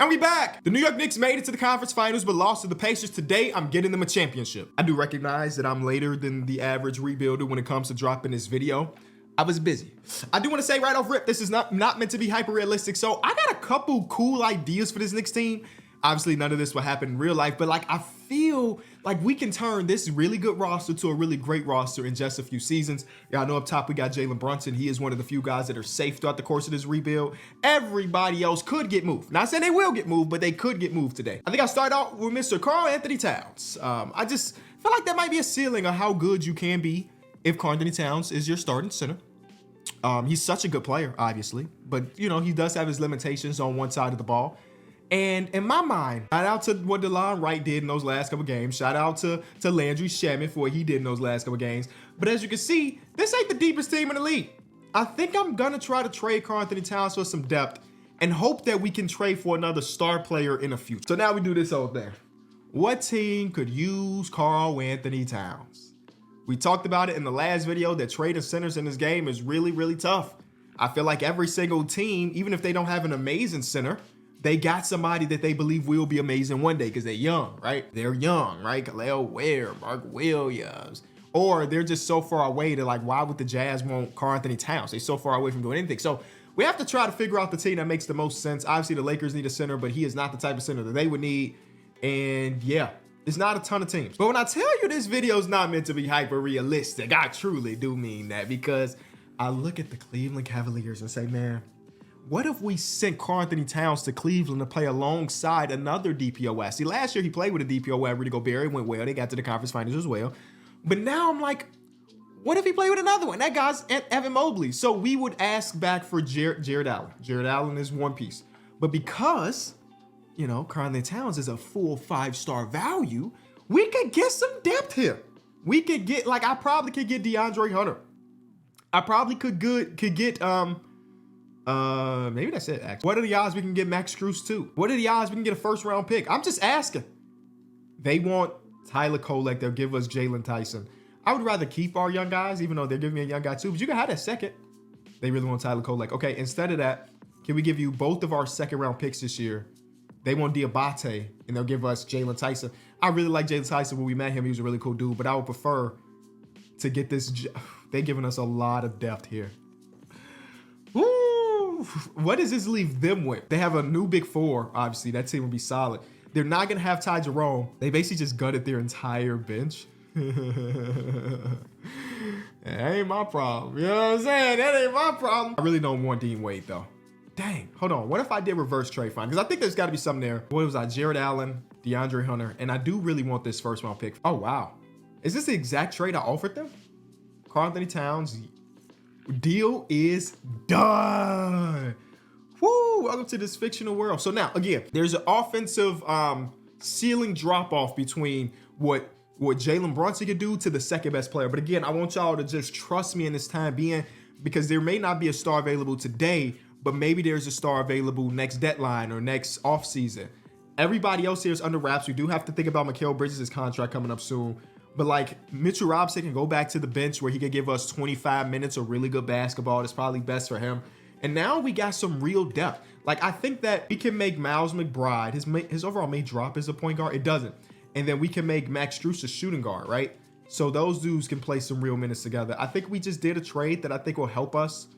And we back! The New York Knicks made it to the conference finals but lost to the Pacers. Today, I'm getting them a championship. I do recognize that I'm later than the average rebuilder when it comes to dropping this video. I was busy. I do want to say right off rip, this is not meant to be hyper realistic. So I got a couple cool ideas for this Knicks team. Obviously, none of this will happen in real life, but like I feel like we can turn this really good roster to a really great roster in just a few seasons. Y'all know up top we got Jalen Brunson. He is one of the few guys that are safe throughout the course of this rebuild. Everybody else could get moved. Not saying they will get moved, but they could get moved today. I think I'll start out with Mr. Karl-Anthony Towns. I just feel like that might be a ceiling of how good you can be if Karl-Anthony Towns is your starting center. He's such a good player, obviously, but you know, he does have his limitations on one side of the ball. And in my mind, shout out to what DeLon Wright did in those last couple games. Shout out to Landry Shamet for what he did in those last couple games. But as you can see, this ain't the deepest team in the league. I think I'm gonna try to trade Karl-Anthony Towns for some depth and hope that we can trade for another star player in the future. So now we do this whole thing. What team could use Karl-Anthony Towns? We talked about it in the last video that trading centers in this game is really, really tough. I feel like every single team, even if they don't have an amazing center, they got somebody that they believe will be amazing one day because they're young, right? They're young, right? Khalil Ware, Mark Williams. Or they're just so far away that like, why would the Jazz want Karl-Anthony Towns? They're so far away from doing anything. So we have to try to figure out the team that makes the most sense. Obviously, the Lakers need a center, but he is not the type of center that they would need. And yeah, it's not a ton of teams. But when I tell you this video is not meant to be hyper realistic, I truly do mean that because I look at the Cleveland Cavaliers and say, man, what if we sent Karl-Anthony Towns to Cleveland to play alongside another DPOS? See, last year he played with a DPOS, Rudy Gobert. It went well. They got to the conference finals as well. But now I'm like, what if he played with another one? That guy's Evan Mobley. So we would ask back for Jared Allen. Jared Allen is one piece. But because, you know, Karl-Anthony Towns is a full 5-star value, we could get some depth here. We could get, like, I probably could get DeAndre Hunter. I probably could get, maybe that's it, actually. What are the odds we can get Max Strus too? What are the odds we can get a first-round pick? I'm just asking. They want Tyler Kolek. They'll give us Jalen Tyson. I would rather keep our young guys, even though they're giving me a young guy too, but you can have that second. They really want Tyler Kolek. Okay, instead of that, can we give you both of our second-round picks this year? They want Diabate, and they'll give us Jalen Tyson. I really like Jalen Tyson. When we met him, he was a really cool dude, but I would prefer to get this. They're giving us a lot of depth here. Woo! What does this leave them with? They have a new big four, obviously. That team will be solid. They're not going to have Ty Jerome. They basically just gutted their entire bench. That ain't my problem. You know what I'm saying? That ain't my problem. I really don't want Dean Wade, though. Dang, hold on. What if I did reverse trade fine? Because I think there's got to be something there. What was I? Jared Allen, DeAndre Hunter, and I do really want this first-round pick. Oh, wow. Is this the exact trade I offered them? Karl-Anthony Towns. Deal is done. Woo, welcome to this fictional world. So now, again, there's an offensive ceiling drop-off between what Jalen Brunson could do to the second best player. But again, I want y'all to just trust me in this time being, because there may not be a star available today, but maybe there's a star available next deadline or next offseason. Everybody else here is under wraps. We do have to think about Mikal Bridges' contract coming up soon. But like Mitchell Robinson can go back to the bench where he could give us 25 minutes of really good basketball. That's probably best for him. And now we got some real depth. Like I think that we can make Miles McBride, his overall may drop as a point guard. It doesn't. And then we can make Max Strus a shooting guard, right? So those dudes can play some real minutes together. I think we just did a trade that I think will help us.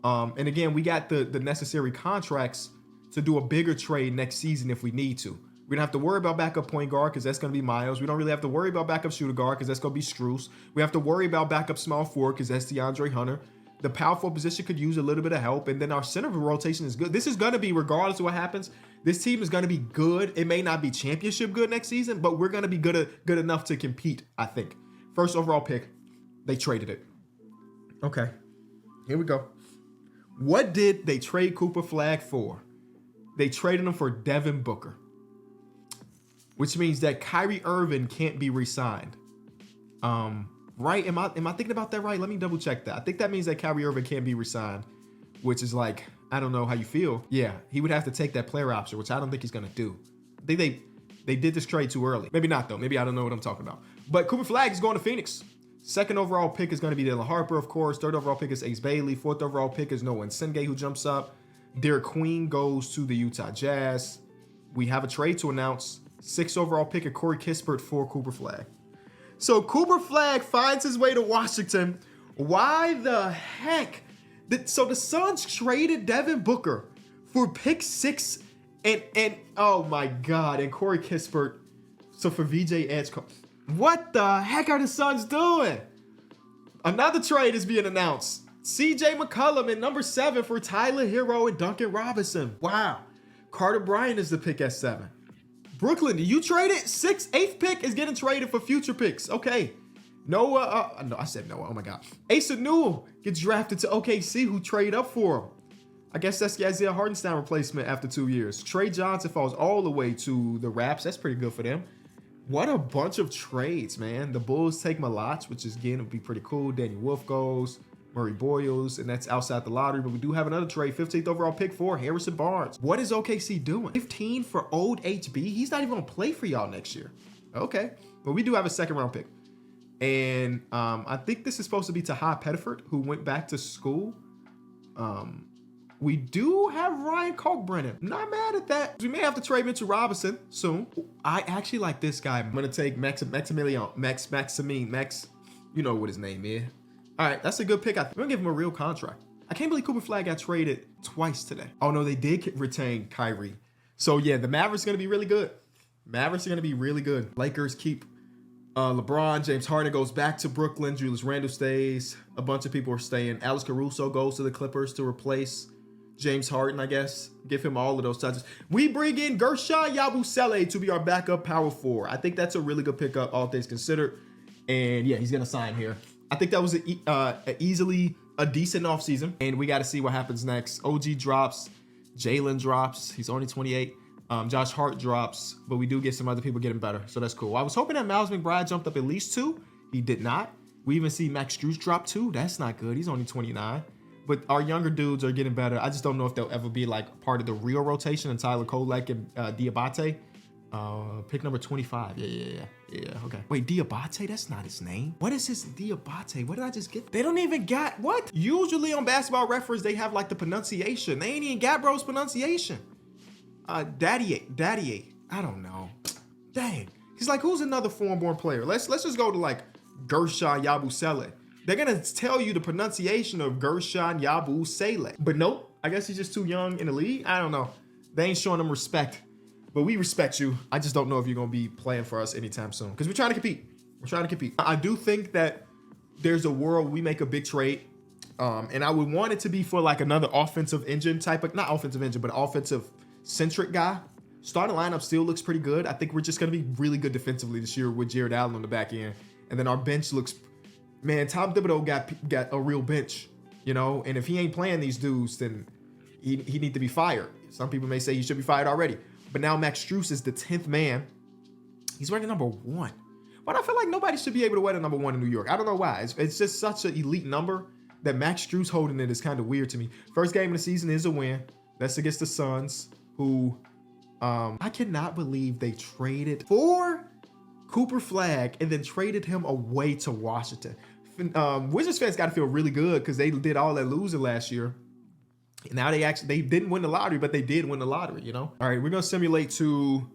And again, we got the necessary contracts to do a bigger trade next season if we need to. We don't have to worry about backup point guard because that's going to be Miles. We don't really have to worry about backup shooter guard because that's going to be Strus. We have to worry about backup small forward because that's DeAndre Hunter. The power forward position could use a little bit of help. And then our center rotation is good. This is going to be, regardless of what happens, this team is going to be good. It may not be championship good next season, but we're going to be good enough to compete, I think. First overall pick, they traded it. Okay, here we go. What did they trade Cooper Flag for? They traded him for Devin Booker, which means that Kyrie Irving can't be re-signed. Right? Am I thinking about that right? Let me double check that. I think that means that Kyrie Irving can't be re-signed, which is like, I don't know how you feel. Yeah, he would have to take that player option, which I don't think he's gonna do. I think they did this trade too early. Maybe not though. Maybe I don't know what I'm talking about. But Cooper Flag is going to Phoenix. Second overall pick is going to be Dylan Harper, of course. Third overall pick is Ace Bailey. Fourth overall pick is Noah Nsenge, who jumps up. Derek Queen goes to the Utah Jazz. we have a trade to announce. 6th overall pick of Corey Kispert for Cooper Flagg. So Cooper Flagg finds his way to Washington. Why the heck? So the Suns traded Devin Booker for pick 6 and oh my God, and Corey Kispert. So for VJ Edgecombe. What the heck are the Suns doing? Another trade is being announced. CJ McCollum at number 7 for Tyler Hero and Duncan Robinson. Wow. Carter Bryant is the pick at 7. Brooklyn, do you trade it? 8th pick is getting traded for future picks. Okay. Noah, no, I said Noah. Oh my God. Asa Newell gets drafted to OKC, who trade up for him. I guess that's the Isaiah Hartenstein replacement after 2 years. Trey Johnson falls all the way to the Raps. That's pretty good for them. What a bunch of trades, man. The Bulls take Malach, which is, again, would be pretty cool. Daniel Wolf goes. Murray Boyles, and that's outside the lottery. But we do have another trade. 15th overall pick for Harrison Barnes. What is OKC doing? 15 for old HB? He's not even going to play for y'all next year. Okay. But we do have a 2nd round pick. And I think this is supposed to be Taha Pettiford, who went back to school. We do have Ryan Kalkbrennan. Not mad at that. We may have to trade Mitchell Robinson soon. I actually like this guy. I'm going to take Maximilian. You know what his name is. All right, that's a good pick. I'm going to give him a real contract. I can't believe Cooper Flagg got traded twice today. Oh, no, they did retain Kyrie. So, yeah, the Mavericks are going to be really good. Lakers keep LeBron. James Harden goes back to Brooklyn. Julius Randle stays. A bunch of people are staying. Alex Caruso goes to the Clippers to replace James Harden, I guess. Give him all of those touches. We bring in Gershon Yabusele to be our backup power forward. I think that's a really good pickup, all things considered. And, yeah, he's going to sign here. I think that was easily a decent offseason, and we got to see what happens next. OG drops, Jalen drops. He's only 28. Josh Hart drops, but we do get some other people getting better, so that's cool. I was hoping that Miles McBride jumped up at least 2. He did not. We even see Max Strus drop 2. That's not good. He's only 29. But our younger dudes are getting better. I just don't know if they'll ever be like part of the real rotation. And Tyler Kolek and Diabate. Pick number 25. Yeah. Okay. Wait, Diabate? That's not his name. What is his Diabate? What did I just get? They don't even got what? Usually on Basketball Reference, they have like the pronunciation. They ain't even got bro's pronunciation. Daddy. I don't know. Dang. He's like, who's another foreign-born player? Let's just go to like Gershon Yabusele. They're gonna tell you the pronunciation of Gershon Yabusele. But nope. I guess he's just too young in the league. I don't know. They ain't showing him respect. But we respect you. I just don't know if you're going to be playing for us anytime soon. Because we're trying to compete. I do think that there's a world we make a big trade. And I would want it to be for like another offensive engine type of, not offensive engine, but offensive centric guy. Starting lineup still looks pretty good. I think we're just going to be really good defensively this year with Jared Allen on the back end. And then our bench looks, man, Tom Thibodeau got a real bench, you know? And if he ain't playing these dudes, then he need to be fired. Some people may say he should be fired already. But now Max Strus is the 10th man. He's wearing number 1. But I feel like nobody should be able to wear the number 1 in New York. I don't know why. It's just such an elite number that Max Strus holding it is kind of weird to me. First game of the season is a win. That's against the Suns, who I cannot believe they traded for Cooper Flagg and then traded him away to Washington. Wizards fans got to feel really good because they did all that losing last year. Now they didn't win the lottery, but they did win the lottery, you know? All right, we're going to simulate to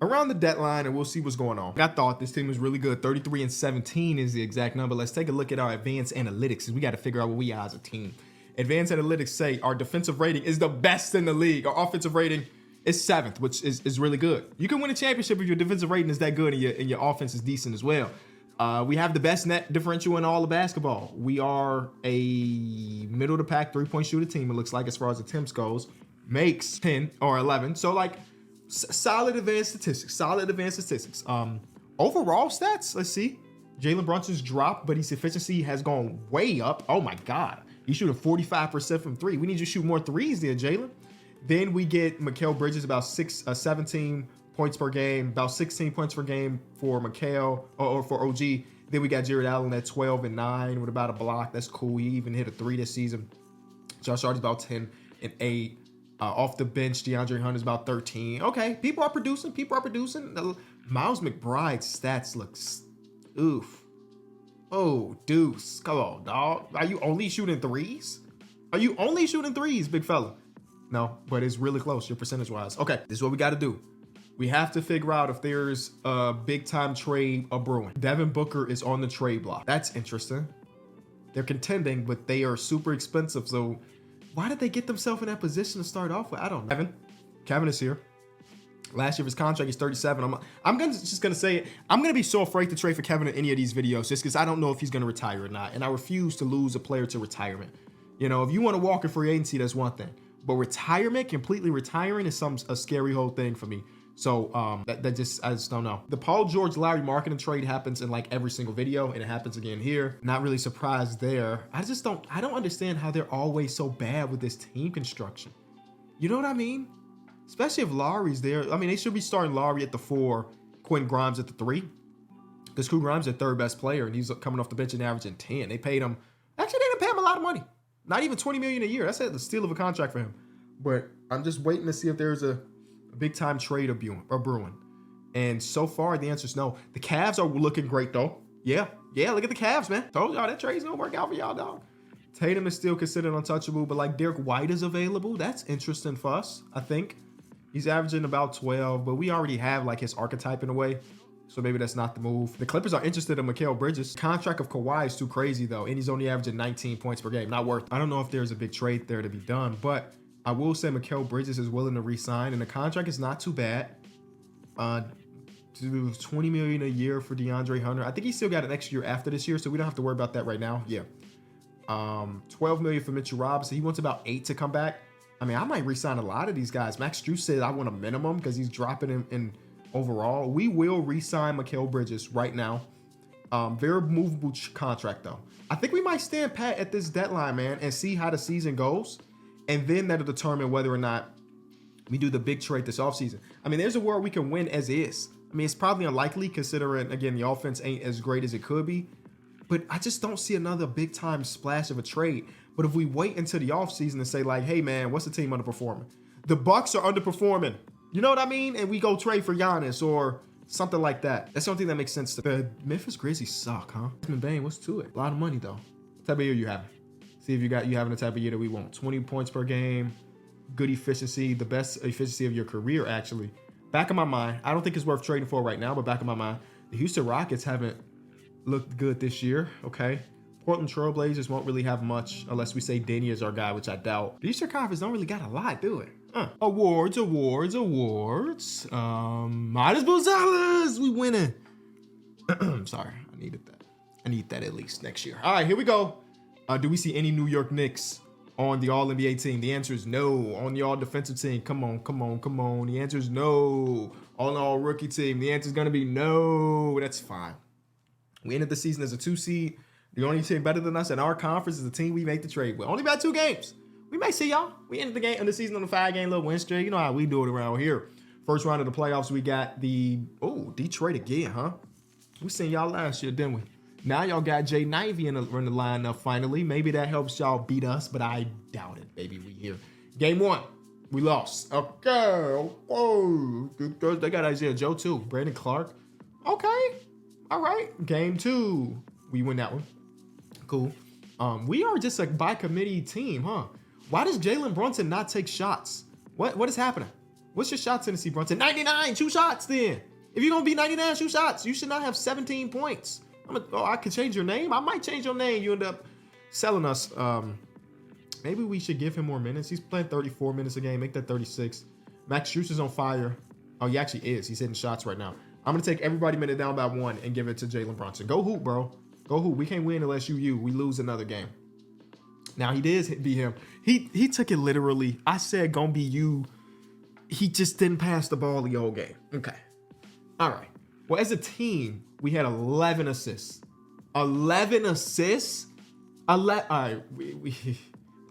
around the deadline, and we'll see what's going on. I thought this team was really good. 33-17 is the exact number. Let's take a look at our advanced analytics, because we got to figure out what we are as a team. Advanced analytics say our defensive rating is the best in the league. Our offensive rating is 7th, which is really good. You can win a championship if your defensive rating is that good and your offense is decent as well. We have the best net differential in all of basketball. We are a middle of the pack 3-point shooter team, it looks like, as far as attempts goes. Makes 10 or 11. So like solid advanced statistics. Overall stats, let's see. Jalen Brunson's dropped, but his efficiency has gone way up. Oh my God. He's shooting 45% from 3. We need you to shoot more threes there, Jalen. Then we get Mikal Bridges about 17 points per game, about 16 points per game for Mikal or for OG. Then we got Jared Allen at 12 and 9 with about a block. That's cool. He even hit a 3 this season. Josh Hart's about 10 and 8. Off the bench, DeAndre Hunt is about 13. Okay, people are producing. Miles McBride's stats looks oof. Oh, deuce. Come on, dog. Are you only shooting threes? Big fella? No, but it's really close, your percentage-wise. Okay, this is what we got to do. We have to figure out if there's a big time trade a brewing. Devin Booker is on the trade block. That's interesting. They're contending, but they are super expensive. So why did they get themselves in that position to start off with? I don't know. Kevin is here. Last year of his contract is 37. I'm just gonna say it. I'm gonna be so afraid to trade for Kevin in any of these videos just because I don't know if he's gonna retire or not. And I refuse to lose a player to retirement. You know, if you want to walk in free agency, that's one thing. But retirement, completely retiring, is a scary whole thing for me. So I just don't know. The Paul George Larry marketing trade happens in like every single video, and it happens again here. Not really surprised there. I don't understand how they're always so bad with this team construction. You know what I mean? Especially if Lowry's there. I mean, they should be starting Lowry at the 4, Quentin Grimes at the 3. Because Quentin Grimes is their third best player, and he's coming off the bench and averaging 10. They paid him. Actually, they didn't pay him a lot of money. Not even $20 million a year. That's the steal of a contract for him. But I'm just waiting to see if there's a big time trade or brewing. And so far, the answer is no. The Cavs are looking great, though. Yeah, look at the Cavs, man. Told y'all that trade's gonna work out for y'all, dog. Tatum is still considered untouchable, but like Derek White is available. That's interesting for us, I think. He's averaging about 12, but we already have like his archetype in a way. So maybe that's not the move. The Clippers are interested in Mikal Bridges. Contract of Kawhi is too crazy, though, and he's only averaging 19 points per game. Not worth it. I don't know if there's a big trade there to be done, but I will say Mikal Bridges is willing to re-sign, and the contract is not too bad. To $20 million a year for DeAndre Hunter. I think he's still got an extra year after this year, so we don't have to worry about that right now. Yeah. $12 million for Mitchell Robinson. He wants about 8 to come back. I mean, I might re-sign a lot of these guys. Max Strus said I want a minimum because he's dropping in overall. We will re-sign Mikal Bridges right now. Very movable contract, though. I think we might stand pat at this deadline, man, and see how the season goes. And then that'll determine whether or not we do the big trade this offseason. I mean, there's a world we can win as is. I mean, it's probably unlikely considering, again, the offense ain't as great as it could be. But I just don't see another big-time splash of a trade. But if we wait until the offseason and say, like, hey, man, what's the team underperforming? The Bucks are underperforming. You know what I mean? And we go trade for Giannis or something like that. That's the only thing that makes sense. The Memphis Grizzlies suck, huh? Bang, what's to it? A lot of money, though. What type of year you having? See if you having the type of year that we want. 20 points per game, good efficiency, the best efficiency of your career, actually. Back in my mind, I don't think it's worth trading for right now, but back in my mind, the Houston Rockets haven't looked good this year, okay? Portland Trailblazers won't really have much unless we say Danny is our guy, which I doubt. The Eastern Conference don't really got a lot, do it? Awards. Midas Gonzalez, we winning. Sorry, I needed that. I need that at least next year. All right, here we go. Do we see any New York Knicks on the All-NBA team? The answer is no. On the All-Defensive team, come on. The answer is no. On the All-Rookie team, the answer is going to be no. That's fine. We ended the season as a 2 seed. The only team better than us in our conference is the team we make the trade with. Only about 2 games. We may see y'all. We ended the season on a 5-game little win streak. You know how we do it around here. First round of the playoffs, we got Detroit again, huh? We seen y'all last year, didn't we? Now y'all got Jay Nivey in the lineup finally. Maybe that helps y'all beat us, but I doubt it, baby. We here. Game 1, we lost. Okay. Oh, they got Isaiah Joe too. Brandon Clark. Okay. All right. Game 2, we win that one. Cool. We are just a by committee team, huh? Why does Jalen Brunson not take shots? What is happening? What's your shot, Tennessee Brunson? 99. Shoot shots then. If you're gonna be 99, shoot shots. You should not have 17 points. I could change your name. I might change your name. You end up selling us. Maybe we should give him more minutes. He's playing 34 minutes a game. Make that 36. Max Strus is on fire. Oh, he actually is. He's hitting shots right now. I'm going to take everybody minute down by 1 and give it to Jalen Brunson. Go hoop, bro. Go hoop. We can't win unless you. We lose another game. Now, he did beat him. He took it literally. I said gonna be you. He just didn't pass the ball the whole game. Okay. All right. Well, as a team, we had 11 assists. 11 assists? All right, we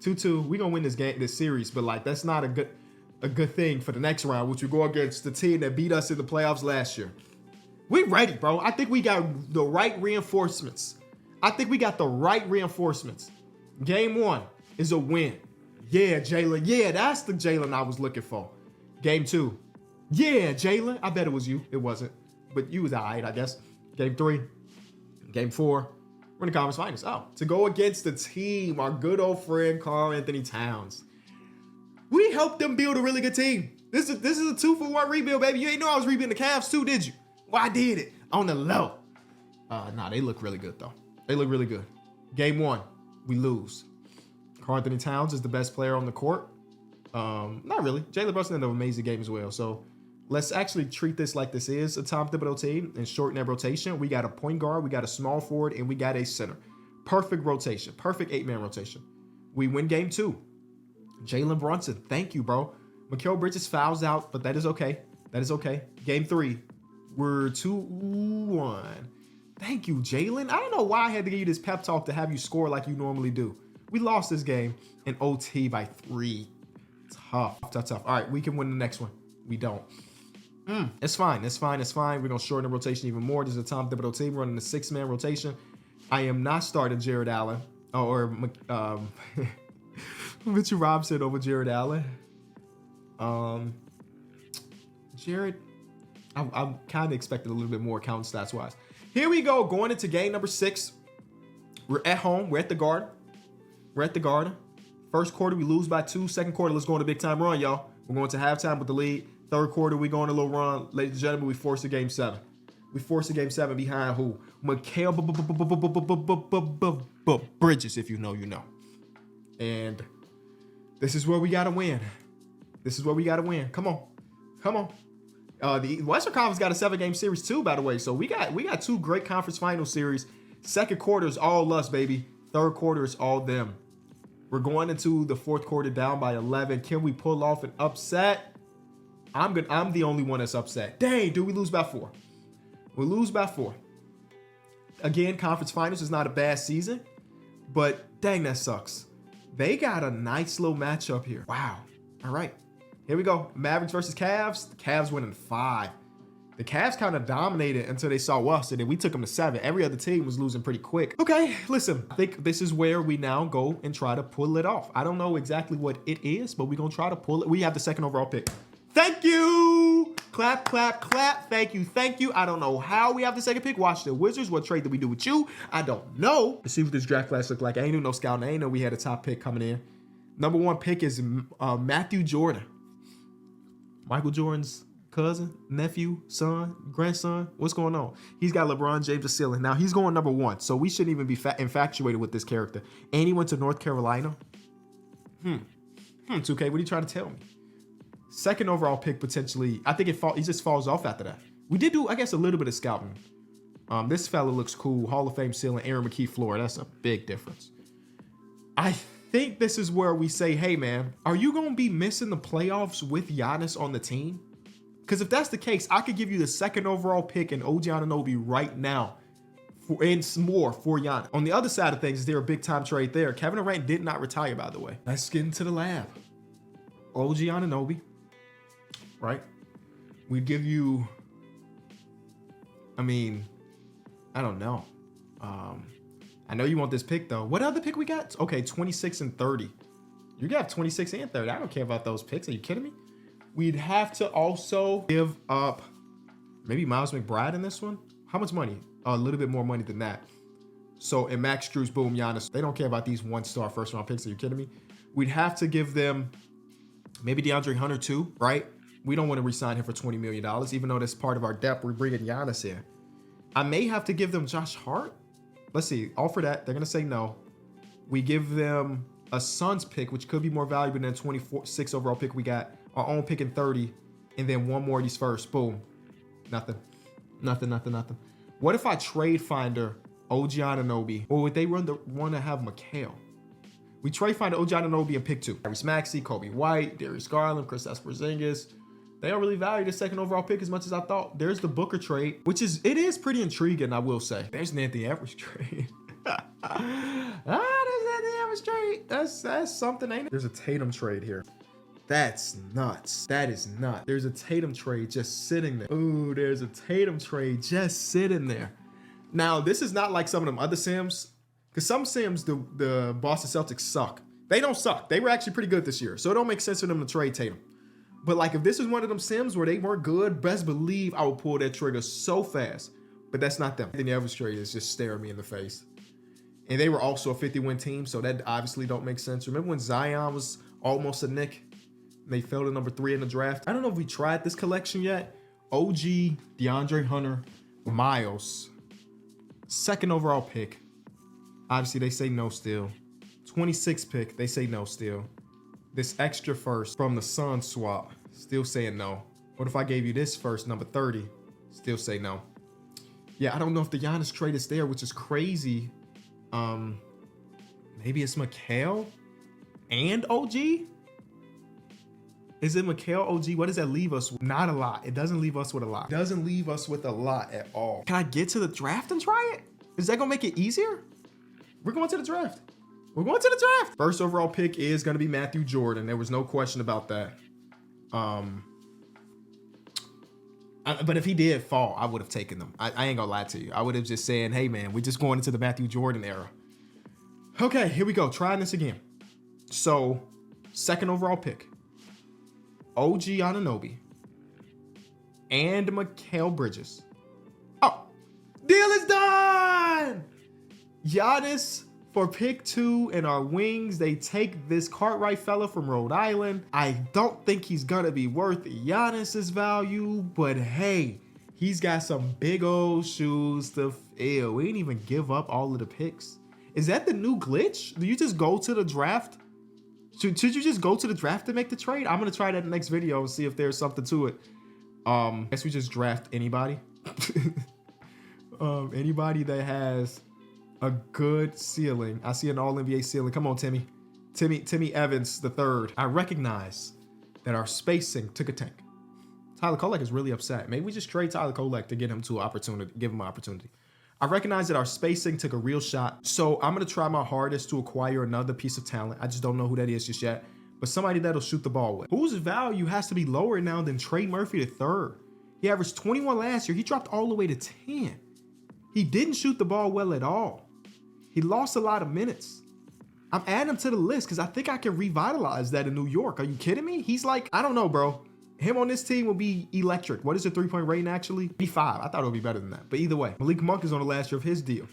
2-2. We're gonna win this series, but like that's not a good thing for the next round, which we go against the team that beat us in the playoffs last year. We ready, bro. I think we got the right reinforcements. Game 1 is a win. Yeah, Jalen. Yeah, that's the Jalen I was looking for. Game 2. Yeah, Jalen. I bet it was you. It wasn't. But you was all right, I guess. Game 3. Game 4. We're in the conference finals. Oh, to go against the team, our good old friend Karl Anthony Towns. We helped them build a really good team. This is a 2-for-1 rebuild, baby. You ain't know I was rebuilding the Cavs too, did you? Well, I did it on the low. Nah, they look really good though. They look really good. Game 1, we lose. Karl Anthony Towns is the best player on the court. Not really. Jalen Brunson had an amazing game as well. So let's actually treat this like this is a Tom Thibodeau team and shorten that rotation. We got a point guard, we got a small forward, and we got a center. Perfect rotation. Perfect 8-man rotation. We win game 2. Jalen Brunson, thank you, bro. Mikal Bridges fouls out, but that is okay. That is okay. Game 3, we're 2-1. Thank you, Jalen. I don't know why I had to give you this pep talk to have you score like you normally do. We lost this game in OT by 3. Tough. All right, we can win the next one. We don't. It's fine. It's fine. We're going to shorten the rotation even more. This is a Tom Thibodeau team running the 6-man rotation. I am not starting Jared Allen or Mitchell Robinson over Jared Allen. Jared, I'm kind of expecting a little bit more count stats wise. Here we go, going into game number 6. We're at home. We're at the Garden. First quarter, we lose by 2. Second quarter, let's go on a big time run, y'all. We're going to halftime with the lead. Third quarter, we go on a little run. Ladies and gentlemen, we force a game 7. We force a game 7 behind who? Mikal Bridges, if you know, you know. And this is where we got to win. Come on. The Western Conference got a 7-game series too, by the way. So we got 2 great conference final series. Second quarter is all us, baby. Third quarter is all them. We're going into the fourth quarter down by 11. Can we pull off an upset? I'm the only one that's upset. Dang, dude, we lose by 4. We lose by 4. Again, conference finals is not a bad season, but dang, that sucks. They got a nice little matchup here. Wow. All right. Here we go. Mavericks versus Cavs. The Cavs winning 5. The Cavs kind of dominated until they saw us, and then we took them to 7. Every other team was losing pretty quick. Okay, listen. I think this is where we now go and try to pull it off. I don't know exactly what it is, but we're going to try to pull it. We have the 2nd overall pick. Thank you. Clap, clap, clap. Thank you. I don't know how we have the 2nd pick. Watch the Wizards. What trade did we do with you? I don't know. Let's see what this draft class look like. I ain't even no scouting. I ain't know we had a top pick coming in. Number 1 pick is Matthew Jordan. Michael Jordan's cousin, nephew, son, grandson. What's going on? He's got LeBron James' ceiling. Now, he's going number 1, so we shouldn't even be infatuated with this character. And he went to North Carolina. 2K, what are you trying to tell me? 2nd overall pick, potentially. I think he just falls off after that. We did do, I guess, a little bit of scouting. This fella looks cool. Hall of Fame ceiling, Aaron McKee floor. That's a big difference. I think this is where we say, hey, man, are you going to be missing the playoffs with Giannis on the team? Because if that's the case, I could give you the 2nd overall pick and OG Anunoby right now and more for Giannis. On the other side of things, is there a big-time trade there? Kevin Durant did not retire, by the way. Let's get into the lab. OG Anunoby, right? We'd give you, I don't know. I know you want this pick, though. What other pick we got? Okay, 26 and 30. You got 26 and 30. I don't care about those picks. Are you kidding me? We'd have to also give up maybe Miles McBride in this one. How much money? A little bit more money than that. So, and Max Strus, boom, Giannis. They don't care about these 1-star first-round picks. Are you kidding me? We'd have to give them maybe DeAndre Hunter, too, right? We don't want to re-sign him for $20 million, even though that's part of our depth. We're bringing Giannis in. I may have to give them Josh Hart. Let's see. Offer that. They're going to say no. We give them a Suns pick, which could be more valuable than a 26 overall pick we got. Our own pick in 30. And then one more of these first. Boom. Nothing. What if I trade finder OG Anunoby? Or would they want to have Mikal? We trade finder OG Anunoby and pick 2. Tyrese Maxey, Kobe White, Darius Garland, Kristaps Porzingis. They don't really value the 2nd overall pick as much as I thought. There's the Booker trade, it is pretty intriguing, I will say. There's an Anthony Edwards trade. There's Anthony Edwards trade. That's something, ain't it? There's a Tatum trade here. That's nuts. That is nuts. There's a Tatum trade just sitting there. Ooh, there's a Tatum trade just sitting there. Now, this is not like some of them other Sims, because some Sims, the Boston Celtics suck. They don't suck. They were actually pretty good this year, so it don't make sense for them to trade Tatum. But like if this is one of them Sims where they weren't good, best believe I would pull that trigger so fast. But that's not them. Anthony Edwards trade is just staring me in the face. And they were also a 50-win team, so that obviously don't make sense. Remember when Zion was almost a Knick? They fell to number 3 in the draft. I don't know if we tried this collection yet. OG, DeAndre Hunter, Miles. 2nd overall pick. Obviously, they say no still. 26th pick, they say no still. This extra first from the Sun swap, still saying no. What if I gave you this first, number 30? Still say no. Yeah, I don't know if the Giannis trade is there, which is crazy. Maybe it's Mikal and OG? Is it Mikal, OG? What does that leave us with? Not a lot. It doesn't leave us with a lot. It doesn't leave us with a lot at all. Can I get to the draft and try it? Is that gonna make it easier? We're going to the draft. We're going to the draft. First overall pick is gonna be Matthew Jordan. There was no question about that. But if he did fall, I would have taken them. I ain't gonna lie to you. I would have just said, hey man, we're just going into the Matthew Jordan era. Okay, here we go. Trying this again. So, 2nd overall pick. OG Anunoby and Mikal Bridges. Oh, deal is done. Giannis for pick 2 in our wings. They take this Cartwright fella from Rhode Island. I don't think he's gonna be worth Giannis's value, but hey, he's got some big old shoes to fill. We didn't even give up all of the picks. Is that the new glitch? Do you just go to the draft? Should you just go to the draft to make the trade? I'm gonna try that in the next video and see if there's something to it. Guess we just draft anybody. Anybody that has a good ceiling. I see an all-NBA ceiling. Come on, Timmy. Timmy Evans the third. I recognize that our spacing took a tank. Tyler Kolek is really upset. Maybe we just trade Tyler Kolek to get him to an opportunity, give him an opportunity. I recognize that our spacing took a real shot, so I'm going to try my hardest to acquire another piece of talent. I just don't know who that is just yet, but somebody that'll shoot the ball with. Whose value has to be lower now than Trey Murphy the third? He averaged 21 last year. He dropped all the way to 10. He didn't shoot the ball well at all. He lost a lot of minutes. I'm adding him to the list because I think I can revitalize that in New York. Are you kidding me? He's like, I don't know, bro. Him on this team will be electric. What is the 3-point rating actually? B5. I thought it would be better than that. But either way, Malik Monk is on the last year of his deal.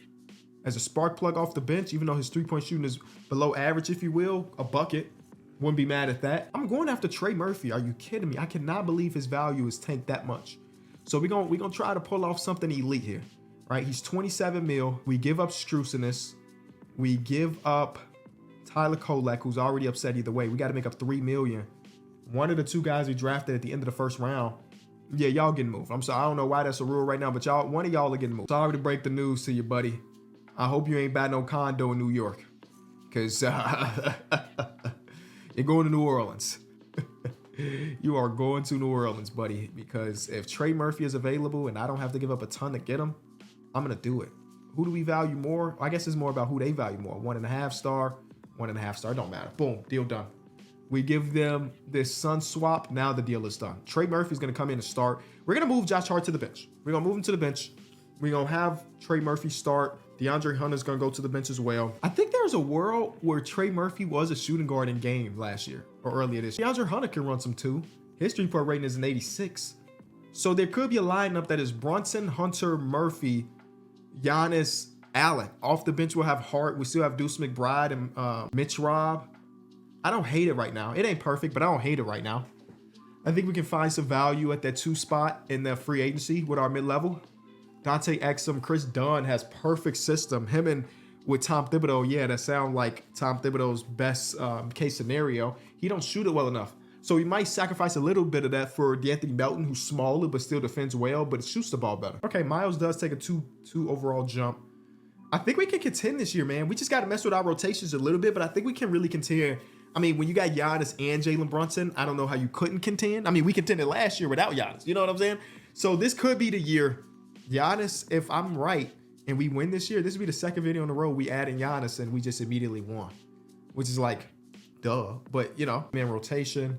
As a spark plug off the bench, even though his 3-point shooting is below average, if you will, a bucket. Wouldn't be mad at that. I'm going after Trey Murphy. Are you kidding me? I cannot believe his value is tanked that much. So we're gonna try to pull off something elite here. Right? He's 27 mil. We give up Strus in this. We give up Tyler Kolek, who's already upset either way. We got to make up $3 million. One of the 2 guys we drafted at the end of the first round, yeah, y'all getting moved. I'm sorry, I don't know why that's a rule right now, but one of y'all are getting moved. Sorry to break the news to you, buddy. I hope you ain't buying no condo in New York, because you're going to New Orleans. You are going to New Orleans, buddy, because if Trey Murphy is available and I don't have to give up a ton to get him, I'm going to do it. Who do we value more? I guess it's more about who they value more. 1.5 star, 1.5 star. Don't matter. Boom, deal done. We give them this Sun swap. Now the deal is done. Trey Murphy's going to come in and start. We're going to move Josh Hart to the bench. We're going to move him to the bench. We're going to have Trey Murphy start. DeAndre Hunter's going to go to the bench as well. I think there's a world where Trey Murphy was a shooting guard in game last year or earlier this year. DeAndre Hunter can run some too. His 3-point rating is an 86. So there could be a lineup that is Brunson, Hunter, Murphy, Giannis, Allen. Off the bench, we'll have Hart. We still have Deuce McBride and Mitch Robb. I don't hate it right now. It ain't perfect, but I don't hate it right now. I think we can find some value at that 2 spot in the free agency with our mid-level. Dante Exum, Chris Dunn has perfect system. Him and with Tom Thibodeau, yeah, that sound like Tom Thibodeau's best case scenario. He don't shoot it well enough. So we might sacrifice a little bit of that for DeAnthony Melton, who's smaller but still defends well, but shoots the ball better. Okay, Miles does take a 2 overall jump. I think we can contend this year, man. We just got to mess with our rotations a little bit, but I think we can really contend. I mean, when you got Giannis and Jalen Brunson, I don't know how you couldn't contend. I mean, we contended last year without Giannis. You know what I'm saying? So this could be the year. Giannis, if I'm right, and we win this year, this would be the second video in a row we add in Giannis and we just immediately won. Which is like, duh. But, you know, man, rotation.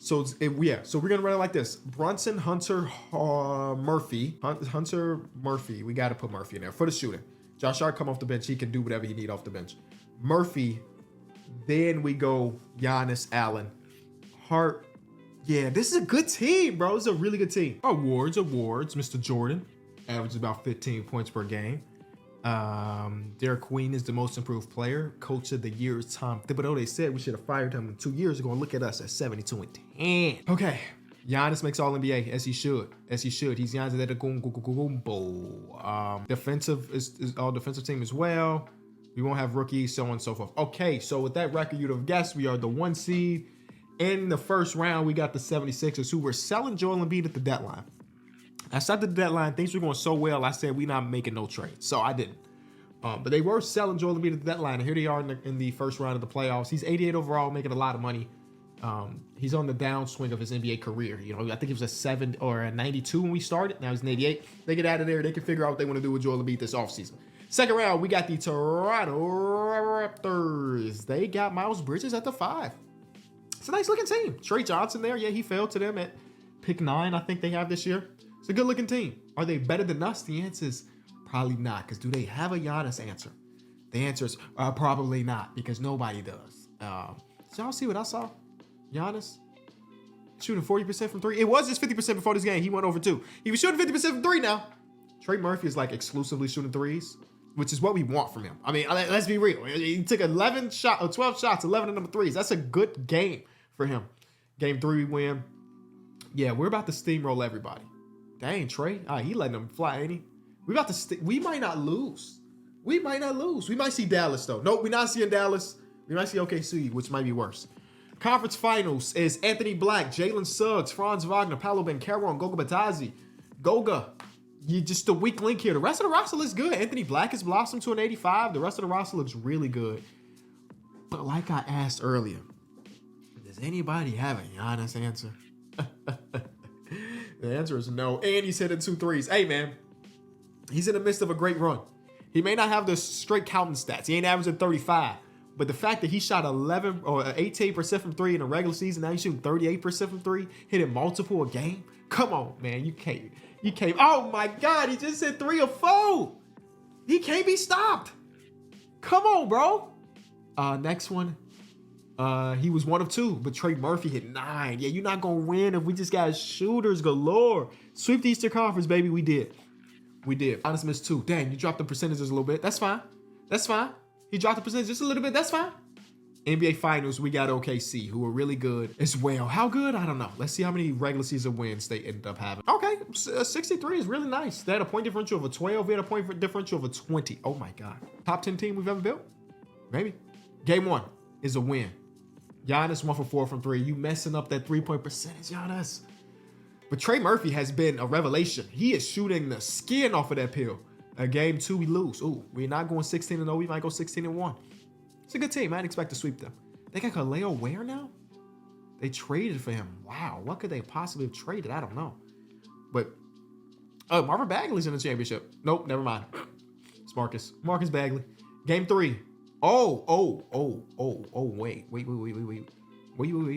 So, so we're going to run it like this. Brunson, Hunter, Murphy. Hunter, Murphy. We got to put Murphy in there for the shooting. Josh Hart come off the bench. He can do whatever he need off the bench. Murphy. Then we go Giannis, Allen, Hart. Yeah, this is a good team, bro. It's a really good team. Awards. Mr. Jordan averages about 15 points per game. Derek Queen is the most improved player. Coach of the year is Tom Thibodeau. They said we should have fired him 2 years ago, and look at us at 72-10. Okay. Giannis makes All NBA, as he should. As he should. He's Giannis Antetokounmpo. Defensive is all defensive team as well. We won't have rookies, so on and so forth. Okay, so with that record, you'd have guessed we are the 1 seed. In the first round, we got the 76ers, who were selling Joel Embiid at the deadline. I said the deadline, things were going so well, I said we're not making no trades. So I didn't. But they were selling Joel Embiid at the deadline, and here they are in the first round of the playoffs. He's 88 overall, making a lot of money. He's on the downswing of his NBA career. You know, I think he was a 7 or a 92 when we started. Now he's an 88. They get out of there. They can figure out what they want to do with Joel Embiid this offseason. Second round, we got the Toronto Raptors. They got Miles Bridges at the 5. It's a nice looking team. Trey Johnson there. Yeah, he fell to them at pick 9, I think they have this year. It's a good looking team. Are they better than us? The answer is probably not, because do they have a Giannis answer? The answer is probably not, because nobody does. Did y'all see what I saw? Giannis shooting 40% from 3. It was just 50% before this game. He went over 2. He was shooting 50% from 3 now. Trey Murphy is like exclusively shooting 3s, which is what we want from him. I mean, let's be real. He took 12 shots, 11 of them 3s. That's a good game for him. Game 3 we win. Yeah, we're about to steamroll everybody. Dang, Trey. He letting them fly, ain't he? We might not lose. We might not lose. We might see Dallas, though. Nope, we're not seeing Dallas. We might see OKC, which might be worse. Conference Finals is Anthony Black, Jalen Suggs, Franz Wagner, Paolo Banchero, and Goga Batadze. Goga, you just a weak link here. The rest of the roster looks good. Anthony Black has blossomed to an 85. The rest of the roster looks really good. But like I asked earlier, does anybody have a Giannis answer? The answer is no. And he's hitting 2 threes. Hey, man, he's in the midst of a great run. He may not have the straight counting stats. He ain't averaging 35. But the fact that he shot 11 or 18% from 3 in the regular season, now he's shooting 38% from 3, hitting multiple a game. Come on, man. You can't. Oh, my God. He just hit 3 or 4. He can't be stopped. Come on, bro. Next one. He was 1 of 2, but Trey Murphy hit 9. Yeah, you're not going to win if we just got shooters galore. Sweep the Eastern Conference, baby. We did. Giannis missed 2. Dang, you dropped the percentages a little bit. That's fine. He dropped the percentage just a little bit. That's fine. NBA Finals, we got OKC, who are really good as well. How good? I don't know. Let's see how many regular season wins they end up having. Okay, 63 is really nice. They had a point differential of a 12. We had a point differential of a 20. Oh, my God. Top 10 team we've ever built? Maybe. Game 1 is a win. Giannis 1 for 4 from 3. You messing up that 3-point percentage, Giannis. But Trey Murphy has been a revelation. He is shooting the skin off of that pill. Game 2, we lose. Ooh, we're not going 16-0. We might go 16-1. It's a good team. I didn't expect to sweep them. They got Kaleo Ware now? They traded for him. Wow. What could they possibly have traded? I don't know. But Marvin Bagley's in the championship. Nope, never mind. It's Marcus Bagley. Game 3. Wait.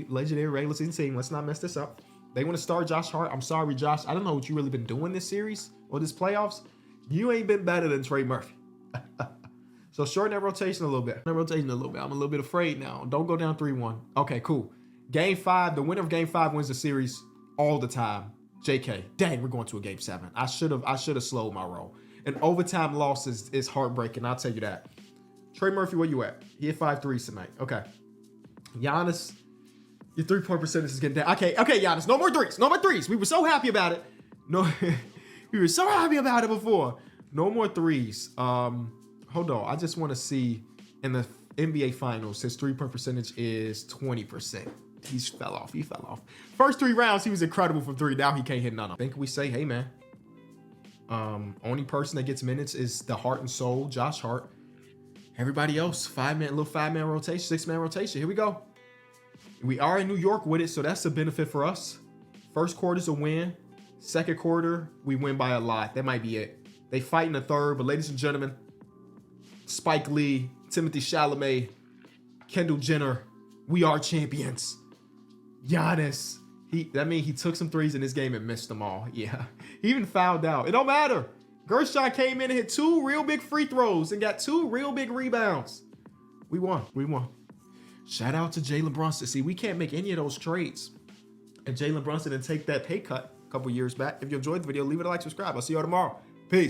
Legendary regular season team. Let's not mess this up. They want to start Josh Hart. I'm sorry, Josh. I don't know what you really been doing this series or this playoffs. You ain't been better than Trey Murphy. So shorten that rotation a little bit. I'm a little bit afraid now. Don't go down 3-1. Okay, cool. Game 5. The winner of Game 5 wins the series all the time. JK. Dang, we're going to a Game 7. I should have slowed my roll. An overtime loss is heartbreaking. I'll tell you that. Trey Murphy, where you at? He hit 5 threes tonight. Okay. Giannis, your 3-point percentage is getting down. Okay, Giannis, no more threes. We were so happy about it. No, we were so happy about it before. No more threes. Hold on. I just want to see in the NBA Finals, his 3-point percentage is 20%. He fell off. First 3 rounds, he was incredible from 3. Now he can't hit none of them. I think we say, hey, man. Only person that gets minutes is the heart and soul, Josh Hart. Everybody else, 5-man rotation, 6-man rotation. Here we go. We are in New York with it, so that's a benefit for us. First quarter's a win. Second quarter, we win by a lot. That might be it. They fight in the third, but ladies and gentlemen, Spike Lee, Timothy Chalamet, Kendall Jenner, we are champions. Giannis, he took some threes in this game and missed them all. Yeah, he even fouled out. It don't matter. Gershon came in and hit 2 real big free throws and got 2 real big rebounds. We won. Shout out to Jalen Brunson. See, we can't make any of those trades. And Jalen Brunson didn't take that pay cut a couple years back. If you enjoyed the video, leave it a like, subscribe. I'll see you all tomorrow. Peace.